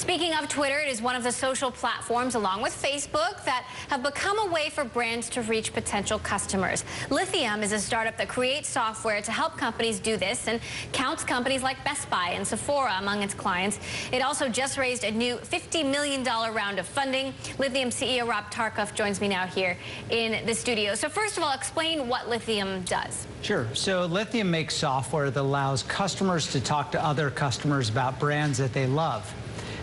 Speaking of Twitter, it is one of the social platforms, along with Facebook, that have become a way for brands to reach potential customers. Lithium is a startup that creates software to help companies do this and counts companies like Best Buy and Sephora among its clients. It also just raised a new $50 million round of funding. Lithium CEO Rob Tarkoff joins me now here in the studio. So first of all, explain what Lithium does. Sure. So Lithium makes software that allows customers to talk to other customers about brands that they love.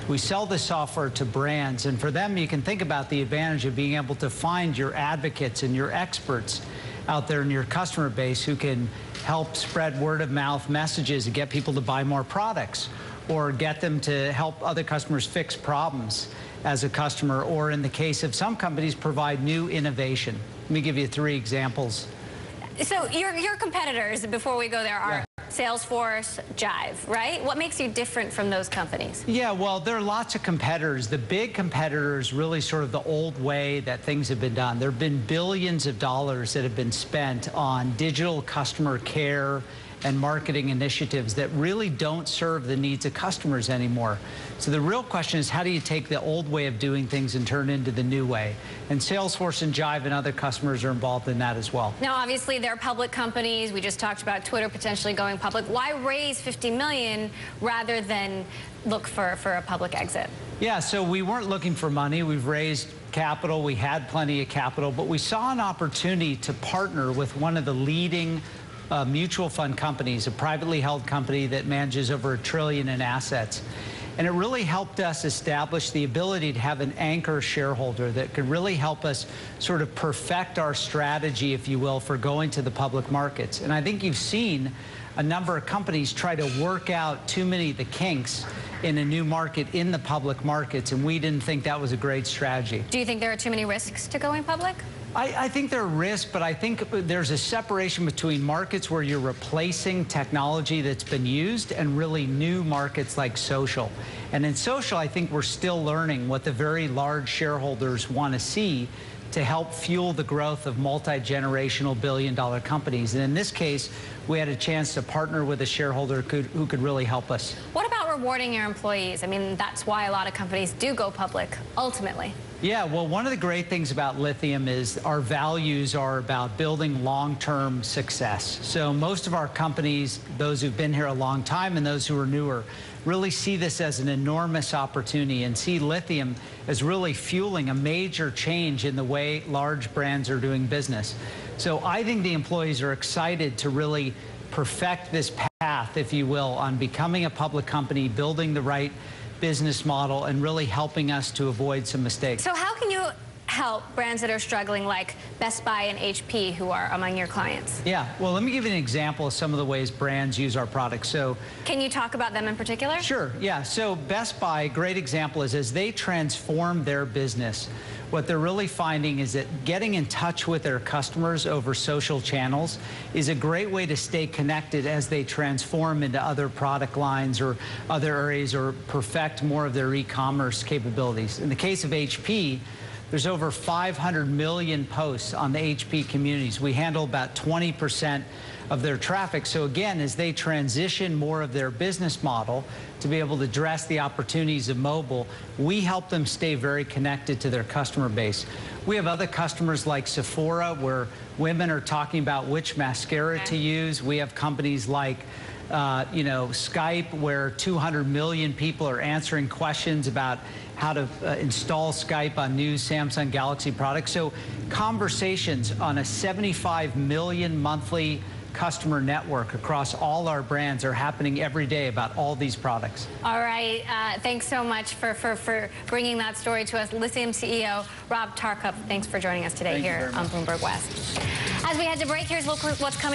We sell this software to brands, and for them, you can think about the advantage of being able to find your advocates and your experts out there in your customer base who can help spread word-of-mouth messages and get people to buy more products, or get them to help other customers fix problems as a customer, or in the case of some companies, provide new innovation. Let me give you 3 examples. So your competitors, before we go there, are Salesforce, Jive, right? What makes you different from those companies? Yeah, well, there are lots of competitors. The big competitor is really sort of the old way that things have been done. There have been billions of dollars that have been spent on digital customer care and marketing initiatives that really don't serve the needs of customers anymore. So the real question is, how do you take the old way of doing things and turn it into the new way? And Salesforce and Jive and other customers are involved in that as well. Now, obviously, they're public companies. We just talked about Twitter potentially going public. Why raise $50 million rather than look for a public exit? Yeah, so we weren't looking for money. We've raised capital. We had plenty of capital, but we saw an opportunity to partner with one of the leading mutual fund companies, a privately held company that manages over $1 trillion in assets. And it really helped us establish the ability to have an anchor shareholder that could really help us sort of perfect our strategy, if you will, for going to the public markets. And I think you've seen a number of companies try to work out too many of the kinks in a new market in the public markets, and we didn't think that was a great strategy. Do you think there are too many risks to going public? I think there are risks, but I think there's a separation between markets where you're replacing technology that's been used and really new markets like social. And in social, I think we're still learning what the very large shareholders want to see to help fuel the growth of multi-generational billion-dollar companies. And in this case, we had a chance to partner with a shareholder who could really help us. What about rewarding your employees? I mean, that's why a lot of companies do go public, ultimately. Yeah, well, one of the great things about Lithium is our values are about building long-term success. So most of our companies, those who've been here a long time and those who are newer, really see this as an enormous opportunity and see Lithium as really fueling a major change in the way large brands are doing business. So I think the employees are excited to really perfect this path, if you will, on becoming a public company, building the right business model, and really helping us to avoid some mistakes. So how can you help brands that are struggling, like Best Buy and HP, who are among your clients? Yeah, well, let me give you an example of some of the ways brands use our products. So, can you talk about them in particular? Sure, yeah. So Best Buy, a great example is as they transform their business, what they're really finding is that getting in touch with their customers over social channels is a great way to stay connected as they transform into other product lines or other areas or perfect more of their e-commerce capabilities. In the case of HP, there's over 500 million posts on the HP communities. We handle about 20% of their traffic. So again, as they transition more of their business model to be able to address the opportunities of mobile, we help them stay very connected to their customer base. We have other customers like Sephora, where women are talking about which mascara to use. We have companies like Skype, where 200 million people are answering questions about how to install Skype on new Samsung Galaxy products. So conversations on a 75 million monthly customer network across all our brands are happening every day about all these products. All right. Thanks so much for bringing that story to us. Lithium CEO Rob Tarkoff, thanks for joining us today here on Bloomberg West. As we head to break, here's what's coming